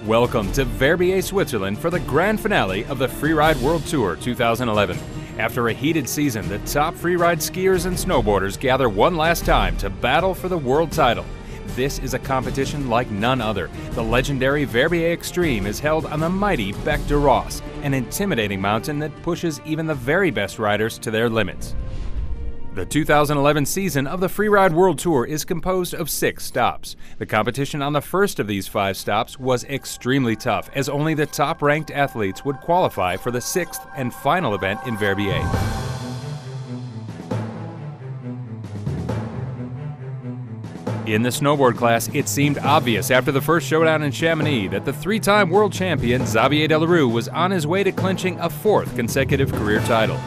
Welcome to Verbier, Switzerland for the grand finale of the Freeride World Tour 2011. After a heated season, the top freeride skiers and snowboarders gather one last time to battle for the world title. This is a competition like none other. The legendary Verbier Extreme is held on the mighty Bec de Ros, an intimidating mountain that pushes even the very best riders to their limits. The 2011 season of the Freeride World Tour is composed of 6 stops. The competition on the first of these 5 stops was extremely tough, as only the top-ranked athletes would qualify for the 6th and final event in Verbier. In the snowboard class, it seemed obvious after the first showdown in Chamonix that the 3-time world champion Xavier Delarue was on his way to clinching a 4th consecutive career title.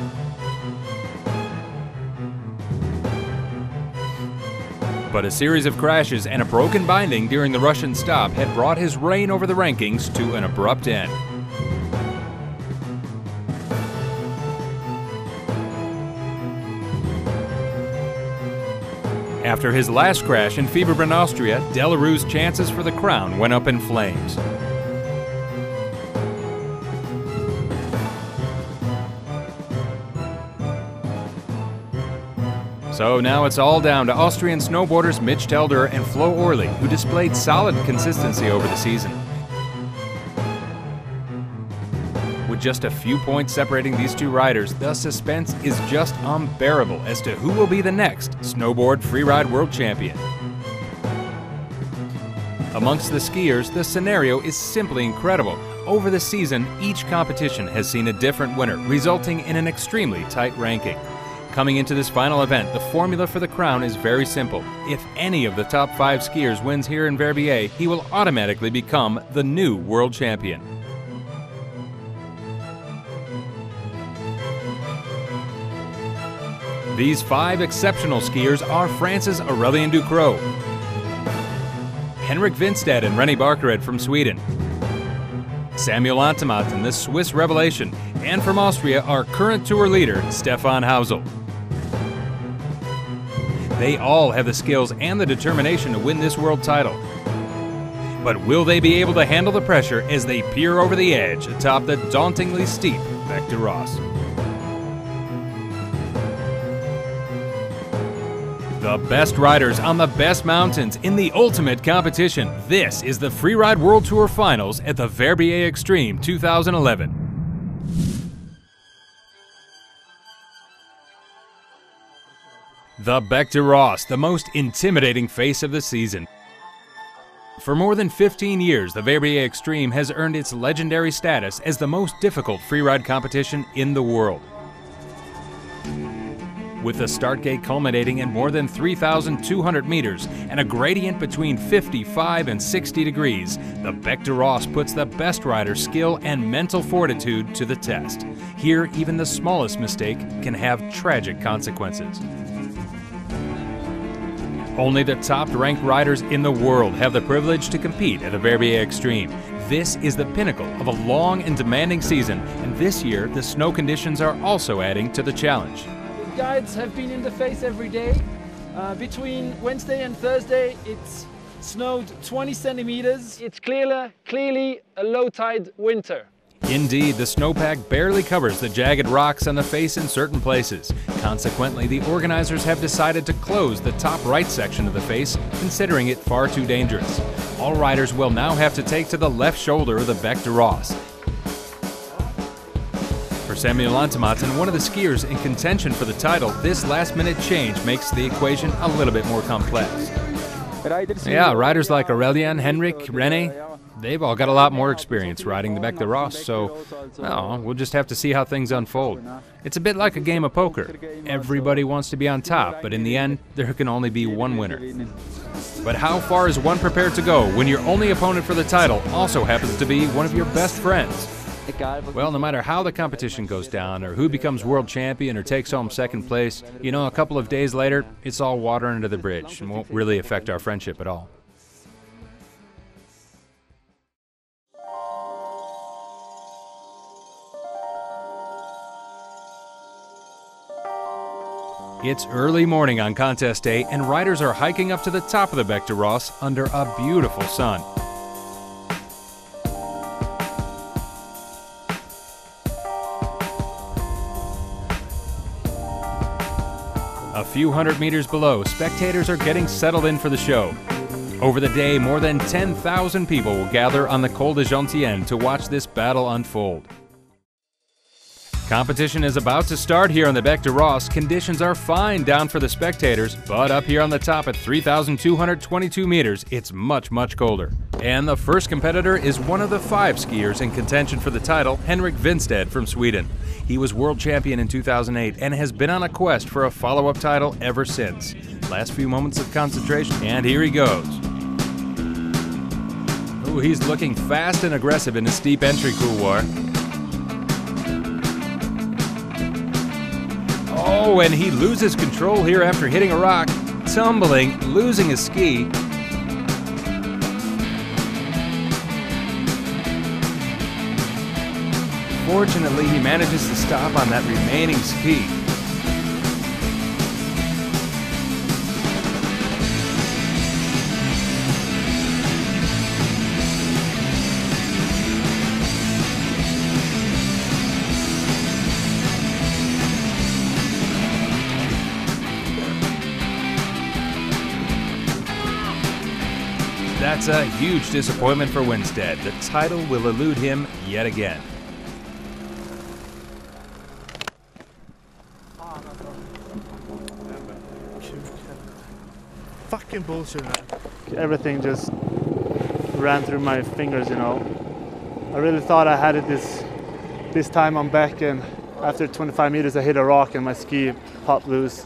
But a series of crashes and a broken binding during the Russian stop had brought his reign over the rankings to an abrupt end. After his last crash in Fieberbrunn, Austria, Delarue's chances for the crown went up in flames. So now it's all down to Austrian snowboarders Mitch Telder and Flo Orley, who displayed solid consistency over the season. With just a few points separating these two riders, the suspense is just unbearable as to who will be the next snowboard freeride world champion. Amongst the skiers, the scenario is simply incredible. Over the season, each competition has seen a different winner, resulting in an extremely tight ranking. Coming into this final event, the formula for the crown is very simple. If any of the top 5 skiers wins here in Verbier, he will automatically become the new world champion. These 5 exceptional skiers are France's Aurélien Ducrot, Henrik Winstedt and René Barkered from Sweden, Samuel Antematen, the Swiss revelation, and from Austria, our current tour leader, Stefan Hausel. They all have the skills and the determination to win this world title. But will they be able to handle the pressure as they peer over the edge atop the dauntingly steep Bec de Ros? The best riders on the best mountains in the ultimate competition. This is the Freeride World Tour Finals at the Verbier Extreme 2011. The Bec de Ros, the most intimidating face of the season. For more than 15 years, the Verbier Extreme has earned its legendary status as the most difficult freeride competition in the world. With the start gate culminating in more than 3,200 meters and a gradient between 55 and 60 degrees, the Bec de Ros puts the best rider's skill and mental fortitude to the test. Here, even the smallest mistake can have tragic consequences. Only the top-ranked riders in the world have the privilege to compete at the Verbier Extreme. This is the pinnacle of a long and demanding season, and this year the snow conditions are also adding to the challenge. The guides have been in the face every day. Between Wednesday and Thursday it's snowed 20 centimeters. It's clearly a low tide winter. Indeed, the snowpack barely covers the jagged rocks on the face in certain places. Consequently, the organizers have decided to close the top right section of the face, considering it far too dangerous. All riders will now have to take to the left shoulder of the Bec de Ros. For Samuel Antematen, one of the skiers in contention for the title, this last-minute change makes the equation a little bit more complex. Yeah, riders like Aurélien, Henrik, René, they've all got a lot more experience riding the Bec de Ros, so well, we'll just have to see how things unfold. It's a bit like a game of poker. Everybody wants to be on top, but in the end, there can only be one winner. But how far is one prepared to go when your only opponent for the title also happens to be one of your best friends? Well, no matter how the competition goes down or who becomes world champion or takes home second place, you know, a couple of days later, it's all water under the bridge and won't really affect our friendship at all. It's early morning on contest day, and riders are hiking up to the top of the Bec de Ros under a beautiful sun. few hundred meters below, spectators are getting settled in for the show. Over the day, more than 10,000 people will gather on the Col de Gentienne to watch this battle unfold. Competition is about to start here on the Bec de Ross. Conditions are fine down for the spectators, but up here on the top at 3,222 meters, it's much, much colder. And the first competitor is one of the 5 skiers in contention for the title, Henrik Winstedt from Sweden. He was world champion in 2008 and has been on a quest for a follow-up title ever since. Last few moments of concentration, and here he goes. Ooh, he's looking fast and aggressive in the steep entry couloir. Oh, and he loses control here after hitting a rock, tumbling, losing his ski. Fortunately, he manages to stop on that remaining ski. That's a huge disappointment for Winstedt. The title will elude him yet again. Fucking bullshit, man. Everything just ran through my fingers, you know. I really thought I had it this time on Bec, and after 25 meters I hit a rock and my ski popped loose.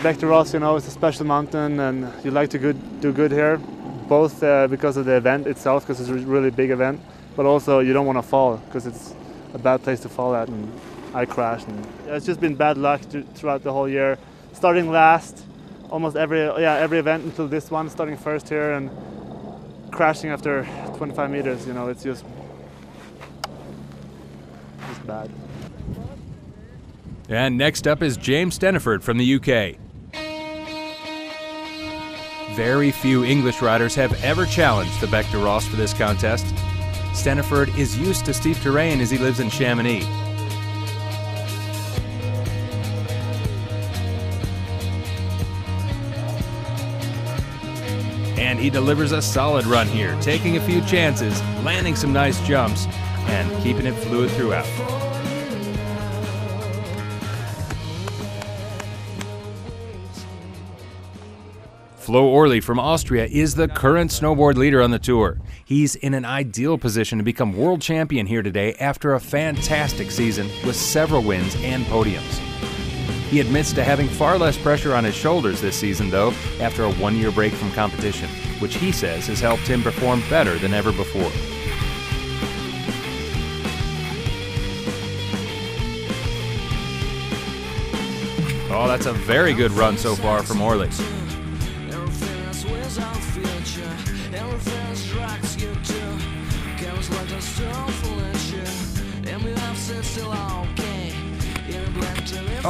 Bec de Ross, you know, it's a special mountain and you like to do good here, both because of the event itself, because it's a really big event, but also you don't want to fall because it's a bad place to fall at, and I crashed. And it's just been bad luck throughout the whole year. Starting last, almost every event until this one, starting first here and crashing after 25 meters, you know, it's just bad. And next up is James Steniford from the UK. Very few English riders have ever challenged the Bec de Ross for this contest. Steniford is used to steep terrain as he lives in Chamonix. And he delivers a solid run here, taking a few chances, landing some nice jumps, and keeping it fluid throughout. Flo Orley from Austria is the current snowboard leader on the tour. He's in an ideal position to become world champion here today after a fantastic season with several wins and podiums. He admits to having far less pressure on his shoulders this season, though, after a one-year break from competition, which he says has helped him perform better than ever before. Oh, that's a very good run so far from Orley.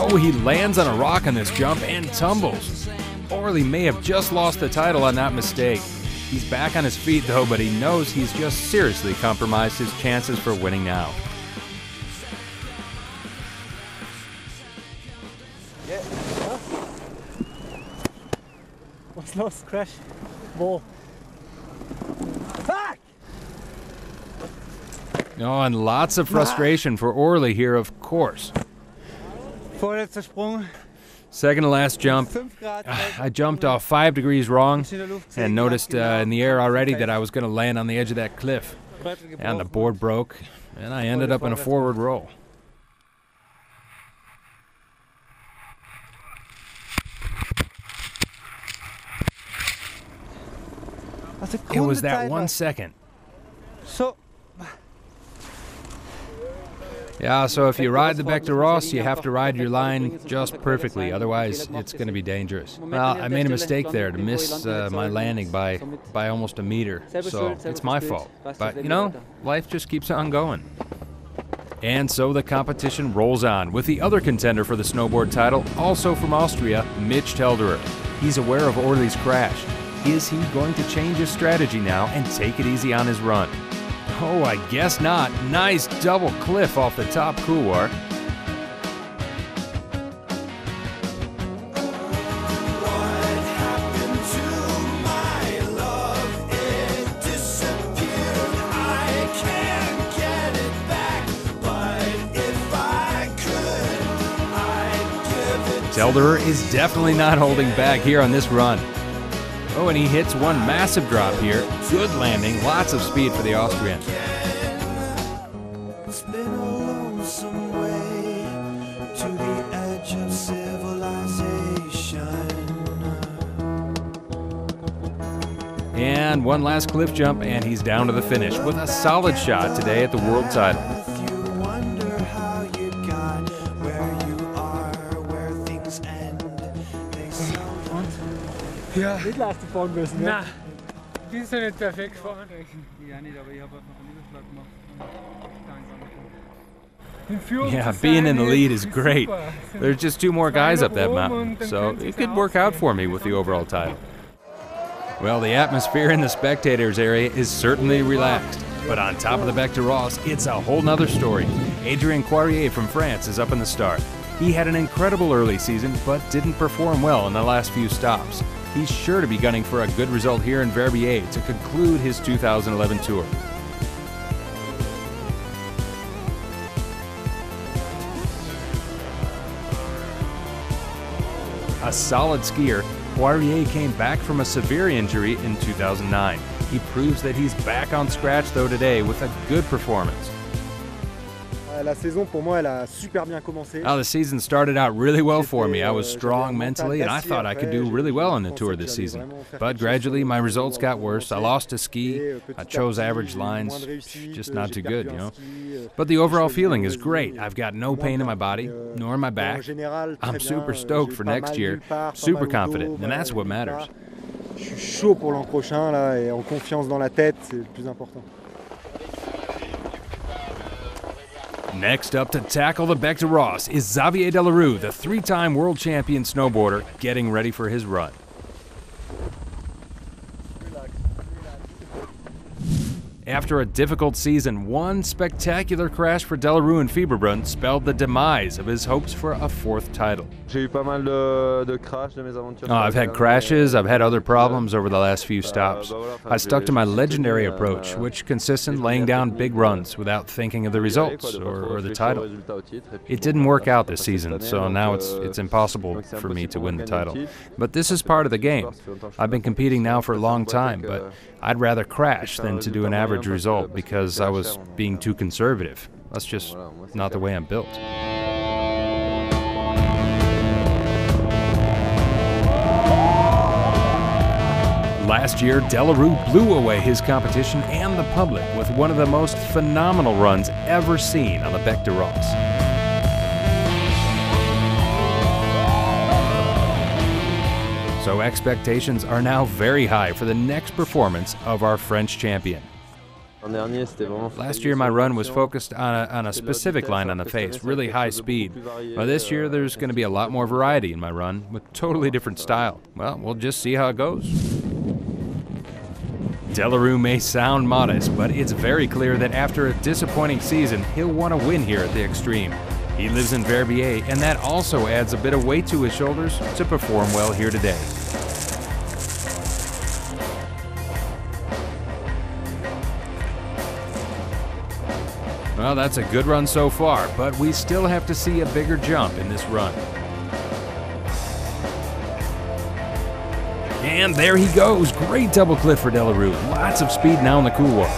Oh, he lands on a rock on this jump and tumbles. Orley may have just lost the title on that mistake. He's back on his feet though, but he knows he's just seriously compromised his chances for winning now. What's lost? Crash? Ball. Fuck! Oh, and lots of frustration for Orley here, of course. Second to last jump. I jumped off 5 degrees wrong and noticed in the air already that I was going to land on the edge of that cliff. And the board broke, and I ended up in a forward roll. It was that 1 second. Yeah, so if you ride the Bec de Ross, you have to ride your line just perfectly, otherwise it's going to be dangerous. Well, I made a mistake there to miss my landing by almost a meter, so it's my fault. But, you know, life just keeps on going. And so the competition rolls on, with the other contender for the snowboard title, also from Austria, Mitch Telderer. He's aware of Orley's crash. Is he going to change his strategy now and take it easy on his run? Oh, I guess not. Nice double cliff off the top couloir. Zelderer is definitely not holding back here on this run. Oh, and he hits one massive drop here. Good landing, lots of speed for the Austrian. It's been a lonesome way to the edge of civilization. And one last cliff jump, and he's down to the finish with a solid shot today at the world title. If you wonder how you got where you are, where things end, they seldom. Ja. Nicht laatste fahren müssen, Na, die ist ja nicht perfekt fahren. Ja, nicht, aber ich habe einfach einen Überschlag gemacht. Yeah, being in the lead is great. There's just two more guys up that mountain, so it could work out for me with the overall title. Well, the atmosphere in the spectators area is certainly relaxed, but on top of the Bec de Ross, it's a whole nother story. Adrien Poirier from France is up in the start. He had an incredible early season, but didn't perform well in the last few stops. He's sure to be gunning for a good result here in Verbier to conclude his 2011 tour. A solid skier, Poirier came back from a severe injury in 2009. He proves that he's back on scratch though today with a good performance. La saison pour moi elle a super bien commencé. The season started out really well for me. I was strong mentally and I thought I could do really well on the tour this season. But gradually my results got worse. I lost a ski. I chose average lines. Just not too good, you know. But the overall feeling is great. I've got no pain in my body, nor in my back. I'm super stoked for next year, super confident, and that's what matters. Je suis chaud pour l'an prochain là et en confiance dans la tête, c'est le plus important. Next up to tackle the Bec de Ross is Xavier Delarue, the three-time world champion snowboarder, getting ready for his run. After a difficult season, one spectacular crash for Delarue in Fieberbrunn spelled the demise of his hopes for a fourth title. I've had crashes, I've had other problems over the last few stops. I stuck to my legendary approach, which consists in laying down big runs without thinking of the results or the title. It didn't work out this season, so now it's impossible for me to win the title. But this is part of the game. I've been competing now for a long time, but I'd rather crash than to do an average result because I was being too conservative. That's just not the way I'm built. Last year, Delarue blew away his competition and the public with one of the most phenomenal runs ever seen on the Bec de Ross. So expectations are now very high for the next performance of our French champion. Last year my run was focused on a specific line on the face, really high speed. But this year there's going to be a lot more variety in my run with totally different style. Well, we'll just see how it goes. Delarue may sound modest, but it's very clear that after a disappointing season, he'll want to win here at the Extreme. He lives in Verbier, and that also adds a bit of weight to his shoulders to perform well here today. Well, that's a good run so far, but we still have to see a bigger jump in this run. And there he goes. Great double cliff for Delarue. Lots of speed now in the couloir.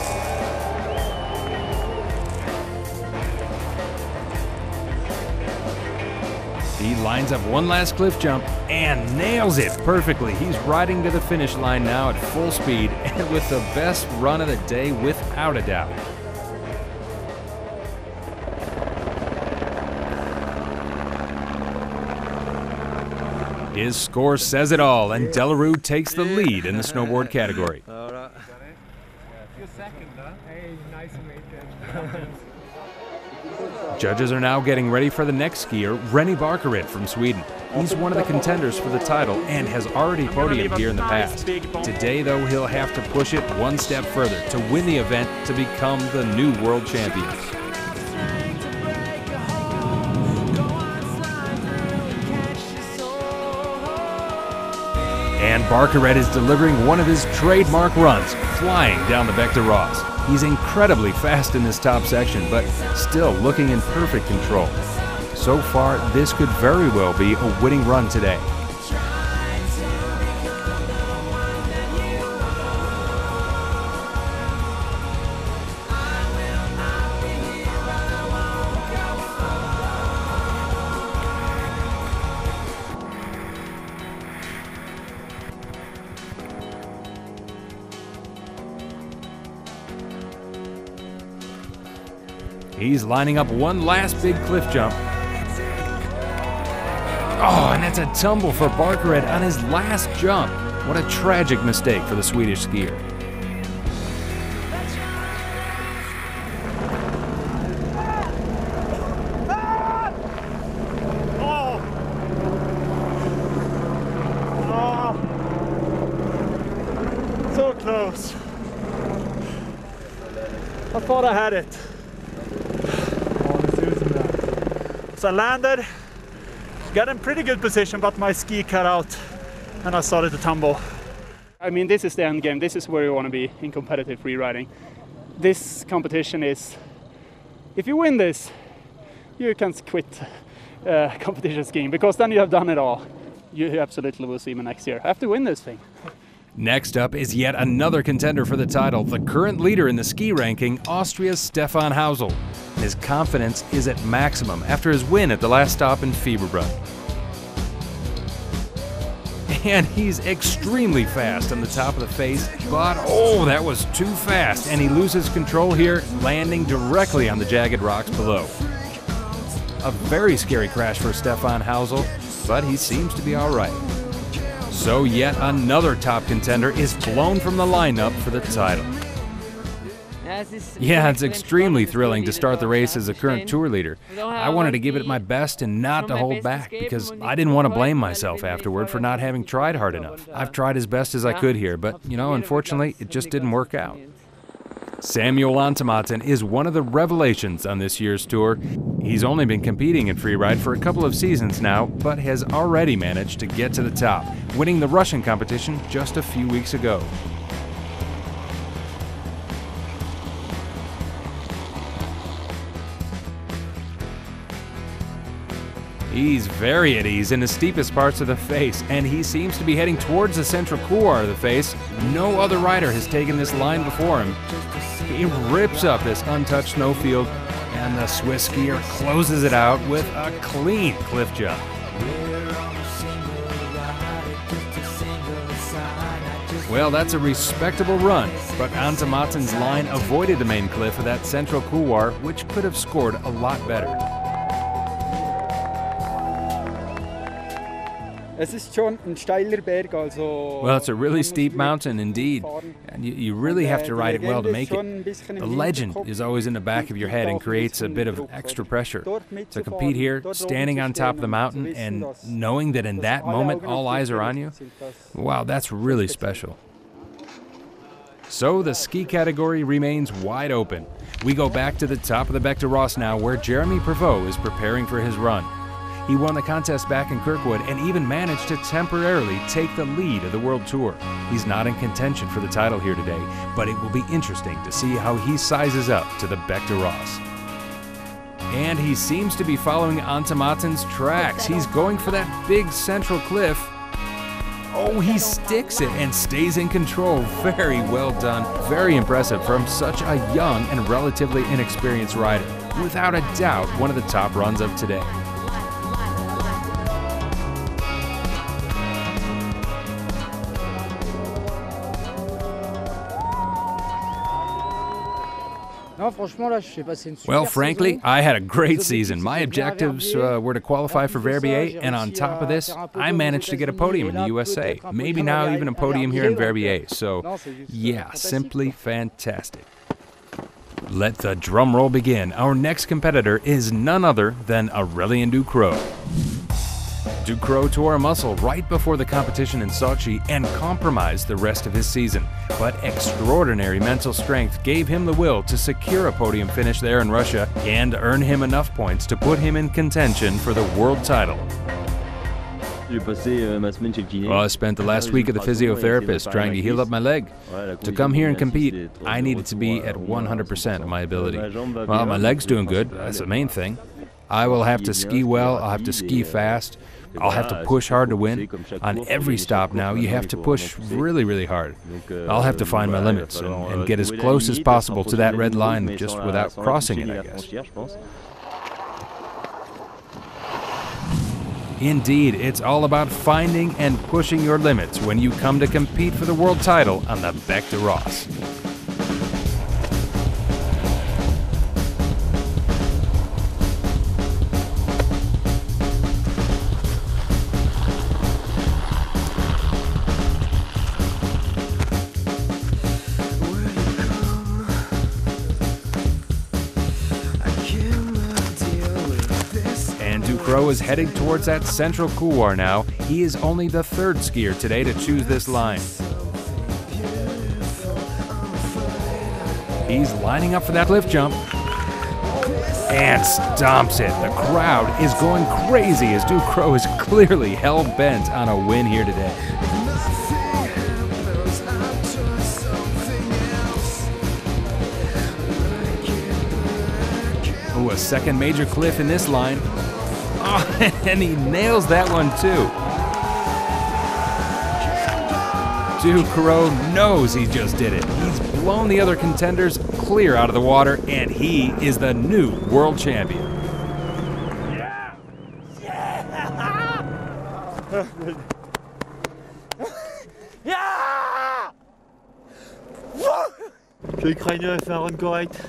He lines up one last cliff jump and nails it perfectly. He's riding to the finish line now at full speed and with the best run of the day without a doubt. His score says it all, and Delarue takes the lead in the snowboard category. Judges are now getting ready for the next skier, Rennie Barkerit from Sweden. He's one of the contenders for the title and has already podiumed here in the past. Today, though, he'll have to push it one step further to win the event to become the new world champion. And Barkerit is delivering one of his trademark runs, flying down the Bec de Ross. He's incredibly fast in this top section, but still looking in perfect control. So far, this could very well be a winning run today. He's lining up one last big cliff jump. Oh, and that's a tumble for Barkered on his last jump. What a tragic mistake for the Swedish skier. So close. I thought I had it. So I landed, got in pretty good position, but my ski cut out and I started to tumble. I mean, this is the end game. This is where you want to be in competitive freeriding. This competition is, if you win this, you can quit competition skiing, because then you have done it all. You absolutely will see me next year. I have to win this thing. Next up is yet another contender for the title, the current leader in the ski ranking, Austria's Stefan Hausel. His confidence is at maximum after his win at the last stop in Fieberbrunn. And he's extremely fast on the top of the face, but oh, that was too fast, and he loses control here, landing directly on the jagged rocks below. A very scary crash for Stefan Hausel, but he seems to be all right. So yet another top contender is blown from the lineup for the title. Yeah, it's extremely thrilling to start the race as a current tour leader. I wanted to give it my best and not to hold back, because I didn't want to blame myself afterward for not having tried hard enough. I've tried as best as I could here, but, you know, unfortunately, it just didn't work out. Samuel Antematen is one of the revelations on this year's tour. He's only been competing in freeride for a couple of seasons now, but has already managed to get to the top, winning the Russian competition just a few weeks ago. He's very at ease in the steepest parts of the face, and he seems to be heading towards the central couloir of the face. No other rider has taken this line before him. He rips up this untouched snowfield, and the Swiss skier closes it out with a clean cliff jump. Well, that's a respectable run, but Antematen's line avoided the main cliff of that central couloir, which could have scored a lot better. Well, it's a really steep mountain indeed, and you really have to ride it well to make it. The legend is always in the back of your head and creates a bit of extra pressure. To compete here, standing on top of the mountain and knowing that in that moment all eyes are on you, wow, that's really special. So the ski category remains wide open. We go back to the top of the Bec de Ross now, where Jeremy Prevost is preparing for his run. He won the contest back in Kirkwood and even managed to temporarily take the lead of the World Tour. He's not in contention for the title here today, but it will be interesting to see how he sizes up to the Bec de Ross. And he seems to be following Antematen's tracks. He's going for that big central cliff. Oh, he sticks it and stays in control. Very well done. Very impressive from such a young and relatively inexperienced rider. Without a doubt, one of the top runs of today. Well, frankly, I had a great season. My objectives were to qualify for Verbier, and on top of this, I managed to get a podium in the USA. Maybe now even a podium here in Verbier. So, yeah, simply fantastic. Let the drum roll begin. Our next competitor is none other than Aurélien Ducrot. Ducrot tore a muscle right before the competition in Sochi and compromised the rest of his season. But extraordinary mental strength gave him the will to secure a podium finish there in Russia and earn him enough points to put him in contention for the world title. Well, I spent the last week at the physiotherapist trying to heal up my leg. To come here and compete, I needed to be at 100% of my ability. Well, my leg's doing good, that's the main thing. I will have to ski well, I'll have to ski fast, I'll have to push hard to win. On every stop now, you have to push really, really hard. I'll have to find my limits and get as close as possible to that red line just without crossing it, I guess. Indeed, it's all about finding and pushing your limits when you come to compete for the world title on the Bec de Ross. Ducrot is heading towards that central couloir now. He is only the third skier today to choose this line. He's lining up for that lift jump and stomps it. The crowd is going crazy as Ducrot is clearly hell-bent on a win here today. Ooh, a second major cliff in this line. Oh, and he nails that one too. Ducrot knows he just did it. He's blown the other contenders clear out of the water, and he is the new world champion. Yeah! Yeah! L'Ukrainien a fait un run correct.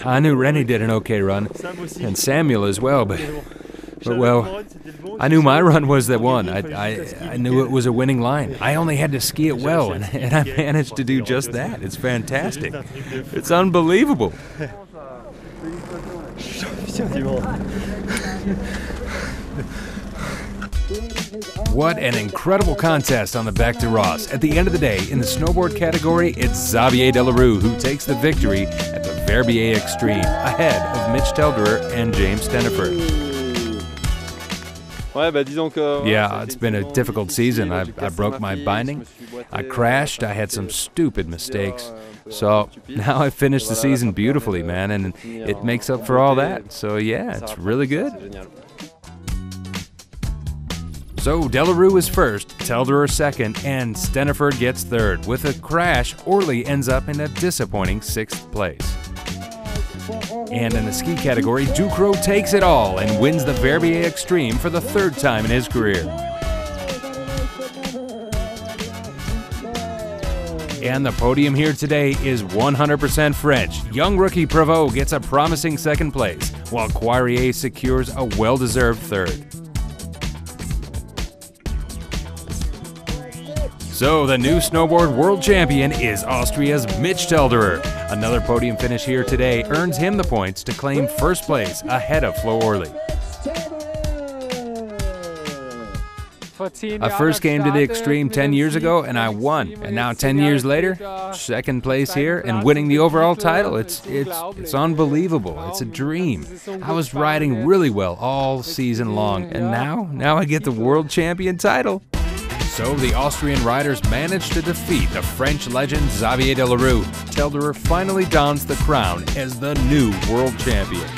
I knew Rennie did an okay run, and Samuel as well, but well, I knew my run was the one. I knew it was a winning line. I only had to ski it well, and I managed to do just that. It's fantastic. It's unbelievable. What an incredible contest on the Bec de Ross. At the end of the day, in the snowboard category, it's Xavier Delarue who takes the victory at the Verbier Extreme, ahead of Mitch Telderer and James Steniford. Yeah, it's been a difficult season. I broke my binding, I crashed, I had some stupid mistakes. So now I finished the season beautifully, man, and it makes up for all that. So yeah, it's really good. So Delarue is first, Telderer second, and Steniford gets third. With a crash, Orley ends up in a disappointing 6th place. And in the ski category, Ducrot takes it all and wins the Verbier Extreme for the 3rd time in his career. And the podium here today is 100% French. Young rookie Prévost gets a promising 2nd place, while Poirier secures a well-deserved 3rd. So the new snowboard world champion is Austria's Mitch Telderer. Another podium finish here today earns him the points to claim 1st place ahead of Flo Orley. I first came to the Extreme 10 years ago and I won. And now 10 years later, 2nd place here and winning the overall title. It's unbelievable. It's a dream. I was riding really well all season long, and now I get the world champion title. So the Austrian riders managed to defeat the French legend Xavier Delarue. Telderer finally dons the crown as the new world champion.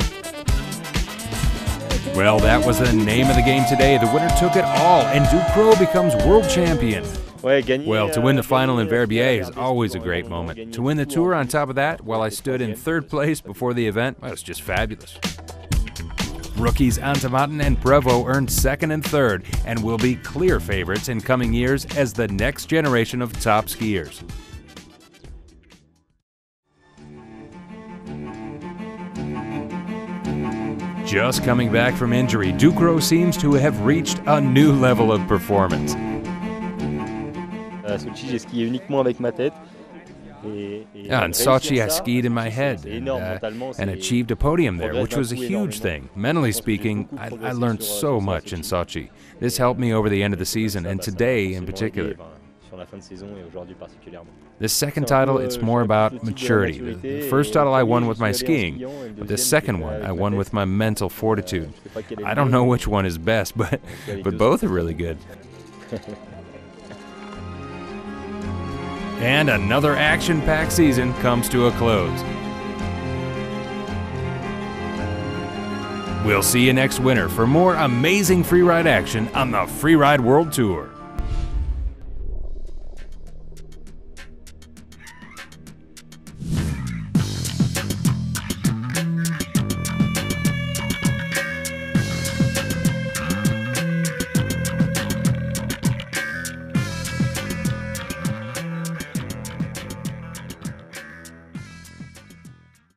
Well, that was the name of the game today. The winner took it all, and Ducrot becomes world champion. Well, to win the final in Verbier is always a great moment. To win the Tour on top of that, while I stood in 3rd place before the event, well, it was just fabulous. Rookies Antematten and Prévost earned 2nd and 3rd and will be clear favorites in coming years as the next generation of top skiers. Just coming back from injury, Ducrot seems to have reached a new level of performance. Sochi, j'ai skié uniquement avec ma tête. Yeah, in Sochi, I skied in my head and achieved a podium there, which was a huge thing. Mentally speaking, I learned so much in Sochi. This helped me over the end of the season, and today in particular. This 2nd title, it's more about maturity. The 1st title I won with my skiing, but the 2nd one I won with my mental fortitude. I don't know which one is best, but both are really good. And another action-packed season comes to a close. We'll see you next winter for more amazing freeride action on the Freeride World Tour.